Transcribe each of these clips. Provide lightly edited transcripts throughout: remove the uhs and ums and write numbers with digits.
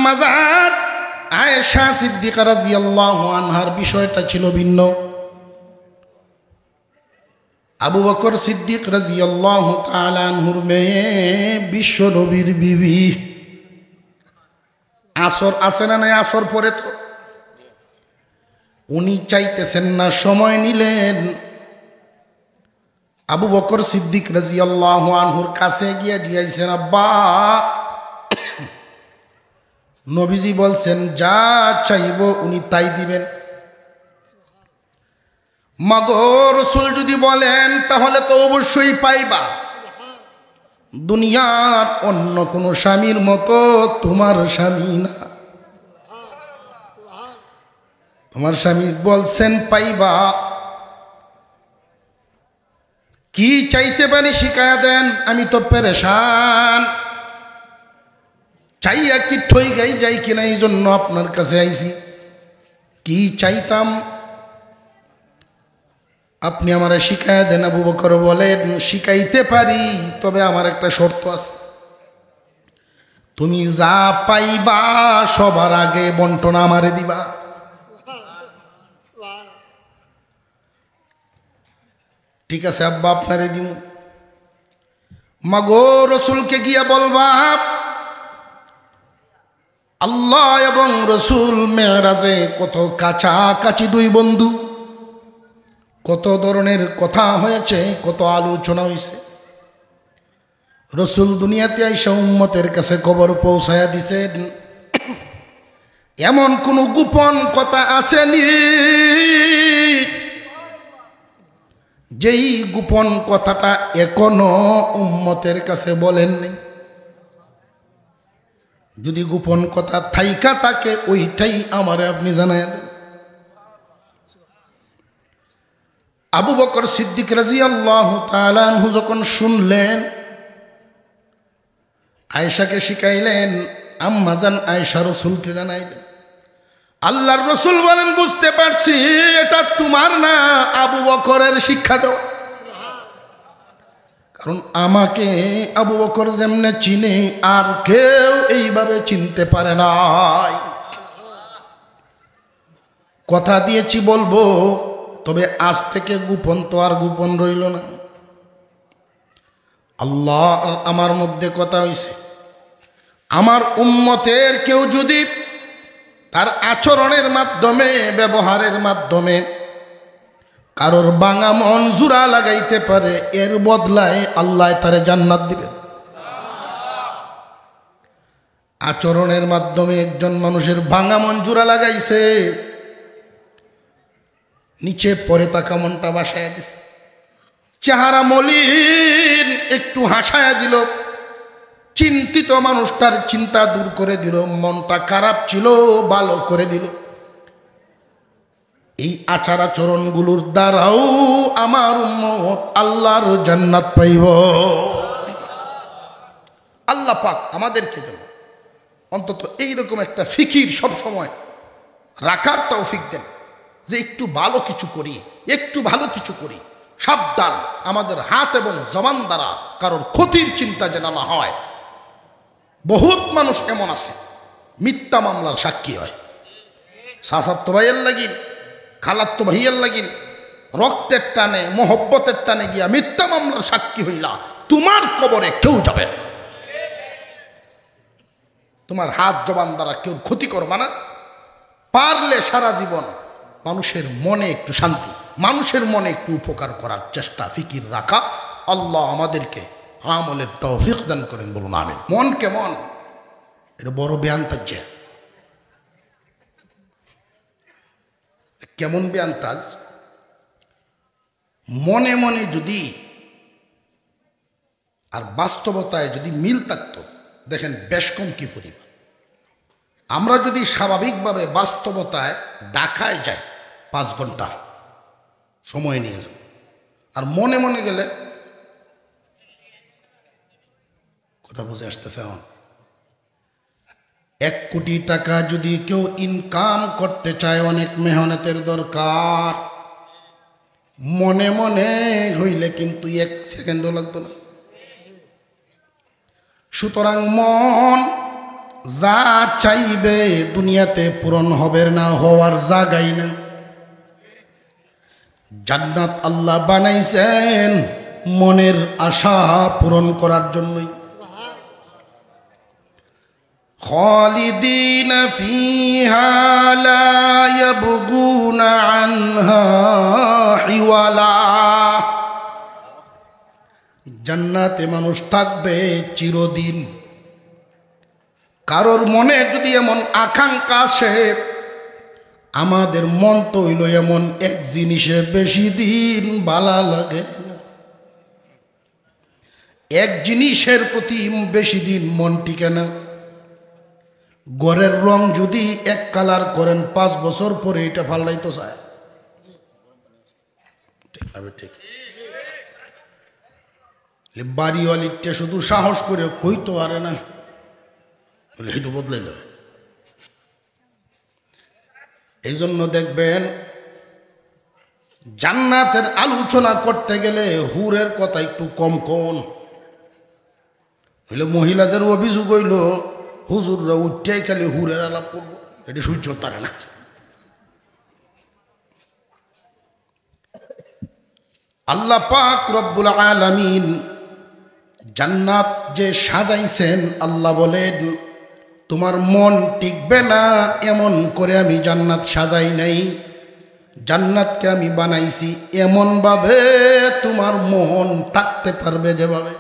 আম্মা জান আয়েশা সিদ্দিকা রাদিয়াল্লাহু আনহার বিষয়টা ছিল ভিন্ন। আবু বকর সিদ্দিক রাদিয়াল্লাহু তাআলা আনহুর মেয়ে বিশ্ব নবীর বিবি। আসর আছে না নাই? আসর পরে তো উনি চাইতেছেন না, সময় নিলেন। আবু বকর সিদ্দিক রাদিয়াল্লাহু আনহুর কাছে গিয়ে জিজ্ঞাসেন, আব্বা নবীজি বলছেন যা চাইব উনি তাই দিবেন। মাগো রাসূল যদি বলেন তাহলে তো অবশ্যই পাইবা। দুনিয়ার অন্য কোনো স্বামীর মতো তোমার স্বামী না। তোমার স্বামী বলছেন পাইবা। কি চাইতে পারি শিখায়া দেন, আমি তো পেরেশান। চাইয়া কি ঠই গাই যাই কিনা, এই জন্য আপনার কাছে আইছি। কি চাইতাম আপনি আমারে শিখায়া দেন। আবু বকর বলেন শিখাইতে পারি, তবে আমার একটা শর্ত আছে। তুমি যা পাইবা সবার আগে বন্টন আমারে দিবা। ঠিক আছে আব্বা, আপনারে দিব। মাগো রসুলকে গিয়া বলবা আল্লাহ এবং রসুল মেরাজে কত কাছাকাছি দুই বন্ধু, কত ধরনের কথা হয়েছে, কত আলোচনা হয়েছে। রসুল দুনিয়াতে আইসা উম্মতের কাছে খবর পৌঁছায়া দিছেন, এমন কোন গোপন কথা আছেনি যেই গোপন কথাটা এখনো উম্মতের কাছে বলেননি। যদি গোপন কথা থাইকা থাকে ওইটাই আমারে আপনি জানায় দেন। আবু বকর সিদ্দিক রাদিয়াল্লাহু তাআলা আনহু যখন শুনলেন, আয়েশাকে শিখাইলেন, আম্মা জান আয়েশা রসুলকে জানাইলেন। আল্লাহর রসুল বলেন বুঝতে পারছি এটা তোমার না, আবু বকরের শিক্ষা দাও। কারণ আমাকে আবু বকর যেমনে চিনে আর কেউ এইভাবে চিনতে পারে নাই। কথা দিয়েছি বলবো, তবে আজ থেকে গোপন তো আর গোপন রইল না। আল্লাহ আমার মধ্যে কথা হইছে, আমার উম্মতের কেউ যদি তার আচরণের মাধ্যমে, ব্যবহারের মাধ্যমে কারোর বাঙা মন জোড়া লাগাইতে পারে, এর বদলায় আল্লাহ তারে জান্নাত দিবেন। আচরণের মাধ্যমে একজন মানুষের ভাঙা মন জোড়া লাগাইছে, নিচে পরে তাকা মনটা বাসায় দিছে। চেহারা মলিন একটু হাসায়া দিল, চিন্তিত মানুষটার চিন্তা দূর করে দিল, মনটা খারাপ ছিল ভালো করে দিল। এই আচার আচরণগুলোর দ্বারাও আমার উম্মত আল্লাহর জান্নাত পাইব। আল্লাহ পাক আমাদেরকে যেন অন্তত এইরকম একটা ফিকির সব সময় রাখার তৌফিক দেন, যে একটু ভালো কিছু করি, একটু ভালো কিছু করি। সাবধান, আমাদের হাত এবং জবান দ্বারা কারোর ক্ষতির চিন্তা যেন না হয়। বহুত মানুষ এমন আছে মিথ্যা মামলার সাক্ষী হয়। সাসাত্ত ভাইয়ের লাগিন, খালাত্ত ভাইয়ের লাগিন, রক্তের টানে, মোহব্বতের টানে গিয়া মিথ্যা মামলার সাক্ষী হইলা, তোমার কবরে কেউ যাবে না। তোমার হাত জবান দ্বারা কেউ ক্ষতি করবা না। পারলে সারা জীবন মানুষের মনে একটু শান্তি, মানুষের মনে একটু উপকার করার চেষ্টা, ফিকির রাখা। আল্লাহ আমাদেরকে আমলের তৌফিক দান করেন, বলুন আমিন। মন কেমন, এটা বড় বেয়ান তাজ্জে। কেমন বেয়ান তাজ? মনে মনে যদি আর বাস্তবতায় যদি মিল থাকতো, দেখেন বেশ কম কি পরিমাণ। আমরা যদি স্বাভাবিকভাবে বাস্তবতায় ঢাকায় যাই 5 ঘন্টা সময় নিয়ে যাব, আর মনে মনে গেলে, কথা বুঝে আসতেছে এখন, 1 কোটি টাকা যদি কেউ ইনকাম করতে চায় অনেক মেহনতের দরকার। মনে মনে হইলে কিন্তু 1 সেকেন্ডও লাগতো না। সুতরাং মন যা চাইবে দুনিয়াতে পূরণ হবে না, হওয়ার জায়গাই না। জান্নাত আল্লাহ বানাইছেন মনের আশা পূরণ করার জন্যই। খালিদিনা ফিহা লা ইয়াবগুনা আনহা হিওয়ালা। জান্নাতে মানুষ থাকবে চিরদিন। কারোর মনে যদি এমন আকাঙ্ক্ষা আসে, আমাদের মন তো হইল এমন এক জিনিসে বেশি দিন ভালো লাগে না, এক জিনিসের প্রতি বেশি দিন মন টিকে না। ঘরের রং যদি এক কালার করেন 5 বছর পরে এটা পাল্টাইতে চায়, ঠিক না? ঠিক। বাড়িওয়ালিটা শুধু সাহস করে কইতে পারে না, এটা বদলাইল। এই জন্য দেখবেন জান্নাতের আলোচনা করতে গেলে হুরের কথা একটু কম কোন হইলে মহিলাদের অভিযোগ হইল হুজুররা উঠতেই খালি হুরের আলাপ করবো, এটি সহ্য পারে না। আল্লাহ পাক রব্বুল আলামিন জান্নাত যে সাজাইছেন, আল্লাহ বলেন তোমার মন টিকবে না এমন করে আমি জান্নাত সাজাই নাই। জান্নাতকে আমি বানাইছি এমন ভাবে তোমার মন থাকতে পারবে যেভাবে।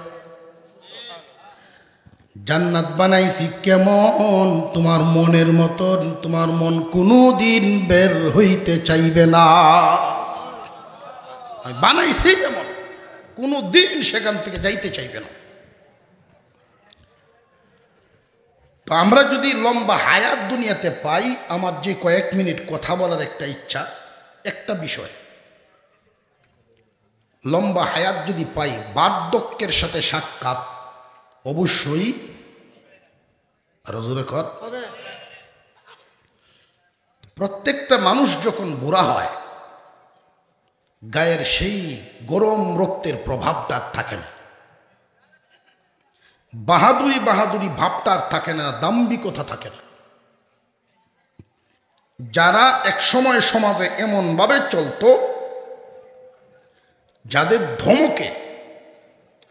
জান্নাত বানাইছি কেমন, তোমার মনের মতন। তোমার মন কোনোদিন বের হইতে চাইবে না। আমি বানাইছি এমন, কোনোদিন সেখান থেকে যাইতে চাইবে না। তো আমরা যদি লম্বা হায়াত দুনিয়াতে পাই, আমার যে কয়েক মিনিট কথা বলার একটা ইচ্ছা, একটা বিষয়, লম্বা হায়াত যদি পাই, বার্ধক্যের সাথে সাক্ষাৎ অবশ্যই রজুরে কর। প্রত্যেকটা মানুষ যখন বুড়া হয়, গায়ের সেই গরম রক্তের প্রভাবটা থাকে না, বাহাদুরি বাহাদুরি ভাবটা আর থাকে না, দাম্ভিকতা থাকে না। যারা একসময় সমাজে এমনভাবে চলতো, যাদের ধমকে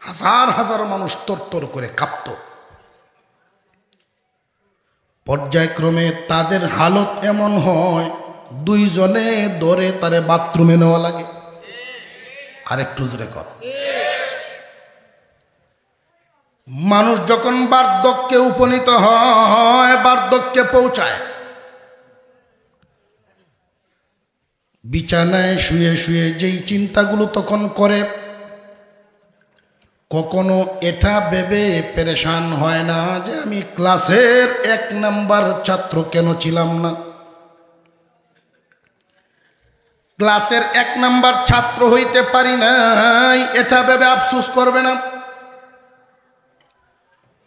হাজার হাজার মানুষ তরতর করে কাঁপত, পর্যায়ক্রমে তাদের হালত এমন হয় 2 জনে ধরে তারে বাথরুমে নেওয়া লাগে। আরেকটু জোরে কর। মানুষ যখন বার্ধক্যে উপনীত হয়, বার্ধক্যে পৌঁছায়, বিছানায় শুয়ে শুয়ে যেই চিন্তাগুলো তখন করে, কখনো এটা ভেবে পেরেশান হয় না যে আমি ক্লাসের 1 নাম্বার ছাত্র কেন ছিলাম না। ক্লাসের 1 নাম্বার ছাত্র হইতে পারি নাই, এটা ভেবে আফসোস করবে না।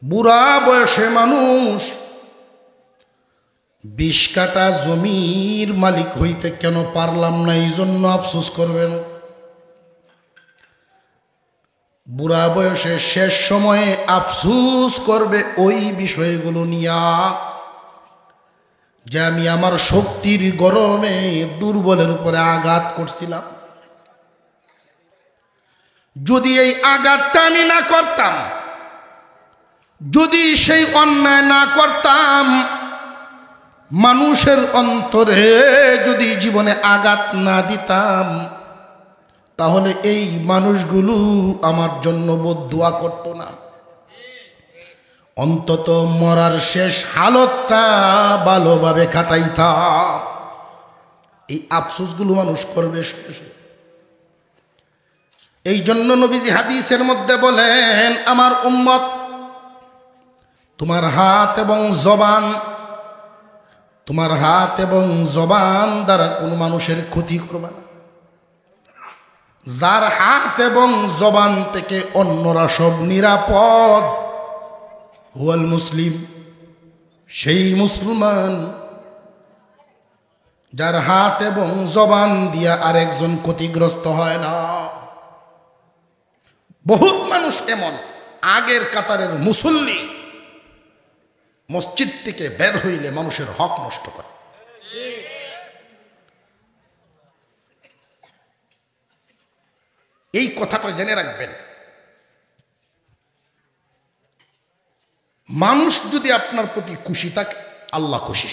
বুড়া বয়সে মানুষ 20 কাঠা জমির মালিক হইতে কেন পারলাম না, এই জন্য আফসোস করবে না। বুড়া বয়সে শেষ সময়ে আফসোস করবে ওই বিষয়গুলো নিয়া, যে আমি আমার শক্তির গরমে দুর্বলের উপরে আঘাত করছিলাম। যদি এই আঘাতটা আমি না করতাম, যদি সেই অন্যায় না করতাম, মানুষের অন্তরে যদি জীবনে আঘাত না দিতাম, তাহলে এই মানুষগুলো আমার জন্য বদদুয়া করতো না। অন্তত মরার শেষ হালতটা ভালোভাবে কাটাইতাম। এই আফসোসগুলো মানুষ করবে শেষে। এই জন্য নবীজি হাদিসের মধ্যে বলেন, আমার উম্মত তোমার হাত এবং জবান দ্বারা কোনো মানুষের ক্ষতি করবে না। যার হাত এবং জবান থেকে অন্যরা সব নিরাপদ, হুয়াল মুসলিম, সেই মুসলমান যার হাত এবং জবান দিয়া আরেকজন ক্ষতিগ্রস্ত হয় না। বহুত মানুষ এমন আগের কাতারের মুসল্লি, মসজিদ থেকে বের হইলে মানুষের হক নষ্ট করে। এই কথাটা জেনে রাখবেন। মানুষ যদি আপনার প্রতি খুশি থাকে, আল্লাহ খুশি।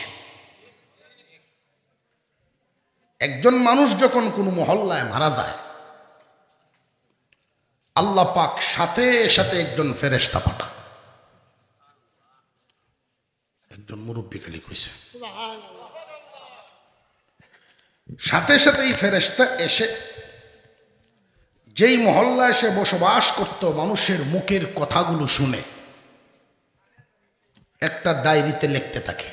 একজন মানুষ যখন কোনো মহল্লায় মারা যায়, আল্লাহ পাক সাথে সাথে একজন ফেরেশতা পাঠান। একজন মুরব্বী খালি কইছে, সাথে সাথে এই ফেরেশতা এসে যেই মহল্লায় সে বসবাস করত মানুষের মুখের কথাগুলো শুনে একটা ডায়েরিতে লিখতে থাকে,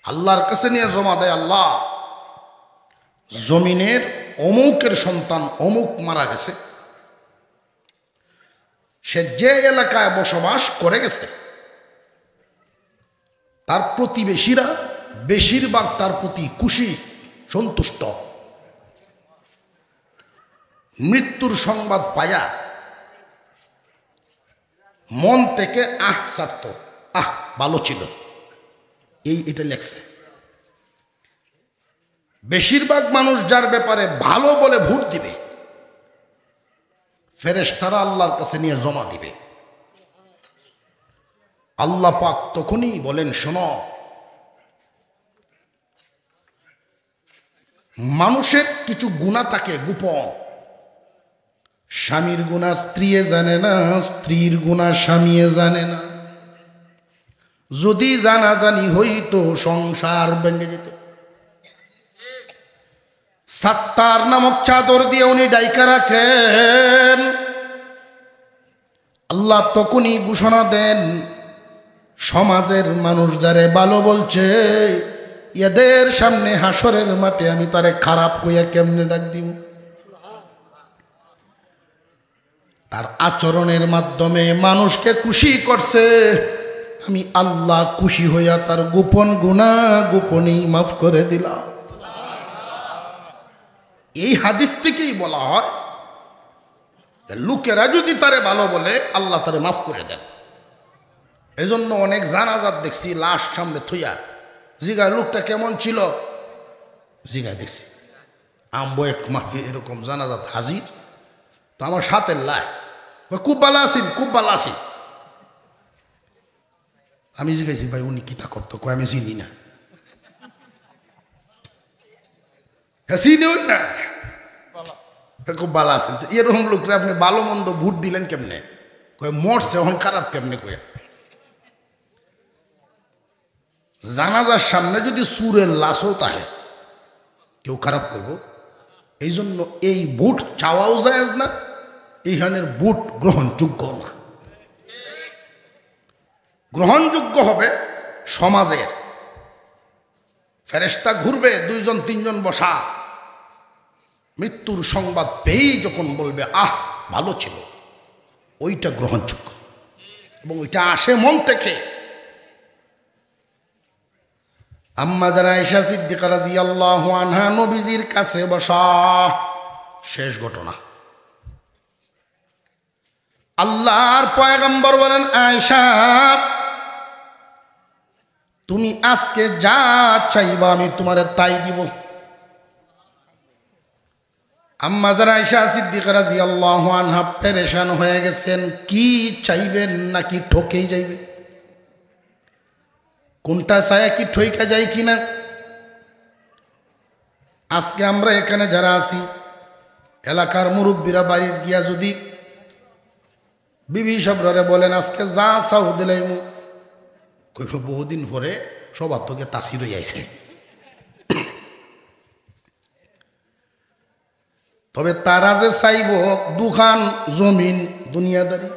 আল্লাহর কাছে নিয়ে জমা দেয়। আল্লাহ, জমিনের অমুকের সন্তান অমুক মারা গেছে, সে যে এলাকায় বসবাস করে গেছে তার প্রতিবেশীরা বেশিরভাগ তার প্রতি খুশি, সন্তুষ্ট। মৃত্যুর সংবাদ পায়া মন থেকে ছাড়ত, ভালো ছিল, এটা লেখছে। বেশিরভাগ মানুষ যার ব্যাপারে ভালো বলে ভোট দিবে, ফেরেশতারা আল্লাহর কাছে নিয়ে জমা দিবে। আল্লাহ পাক তখনই বলেন, শোনো, মানুষের কিছু গুনাহ থাকে গোপন। স্বামীর গুনাহ স্ত্রীয়ে জানে না, স্ত্রীর গুনাহ স্বামীয়ে জানে না। যদি জানাজানি হইতো সংসার ভেঙে যেত। সাত্তার নামক চাদর দিয়ে উনি ডাইকা রাখেন। আল্লাহ তখনই ঘোষণা দেন, সমাজের মানুষ যারে ভালো বলছে এদের সামনে হাসরের মাঠে আমি তারে খারাপ কইয়া কেমনে ডাক দিব? তার আচরণের মাধ্যমে মানুষকে খুশি করছে, আমি আল্লাহ খুশি হইয়া তার গোপন গুনাহ গোপনেই মাফ করে দিলাম। এই হাদিস থেকেই বলা হয় লোকেরা যদি তারে ভালো বলে আল্লাহ তারে মাফ করে দেন। এই জন্য অনেক জানাজাত দেখছি লাশ সামনে থইয়া জিগায় লোকটা কেমন ছিল, জিগায় দেখছি আম্বো এক মাফি এরকম জানাজাত হাজির, তো আমার সাথে লাই খুব ভালো আছেন, খুব ভালো আছি। আমি জিজ্ঞাসি, ভাই উনি কিতা করতো? কয় আমি চিনি না। চিনিও না, খুব ভালো আছেন। তো এরকম লোকরা আপনি ভালো মন্দ ভোট দিলেন কেমনে? কয় মরছে, এখন খারাপ কেমনে? কয়ে জানাজার সামনে যদি সুরের লাশও তাহে কেউ খারাপ করব? এই জন্য এই ভোট চাওয়াও যায় না, এইখানের ভোট গ্রহণযোগ্য না। গ্রহণযোগ্য হবে সমাজের। ফেরেশতা ঘুরবে, দুইজন তিনজন বসা, মৃত্যুর সংবাদ পেয়েই যখন বলবে ভালো ছিল, ওইটা গ্রহণযোগ্য এবং ওইটা আসে মন থেকে। আম্মা যারা আয়েশা সিদ্দিকা রাদিয়াল্লাহু আনহা নবীজির কাছে বসা, শেষ ঘটনা। আল্লাহর পয়গম্বর বলেন, আয়েশা তুমি আজকে যা চাইবা আমি তোমারে তাই দিব। আম্মা যারা আয়েশা সিদ্দিকা রাদিয়াল্লাহু আনহা পেরেশান হয়ে গেছেন, কি চাইবেন নাকি ঠকেই যাইবে, কোনটা চায় কি ঠইকা যায় কিনা। আজকে আমরা এখানে যারা আছি এলাকার মুরব্বীরা বাড়ি গিয়া যদি বিবি সাবরারে বলেন আজকে যা চাও দিলাইমু, কইব বহুদিন পরে সবার তোকে তাসির হয়ে আইছে। তবে তারা যে চাইব দুখান জমিন দুনিয়াদারি,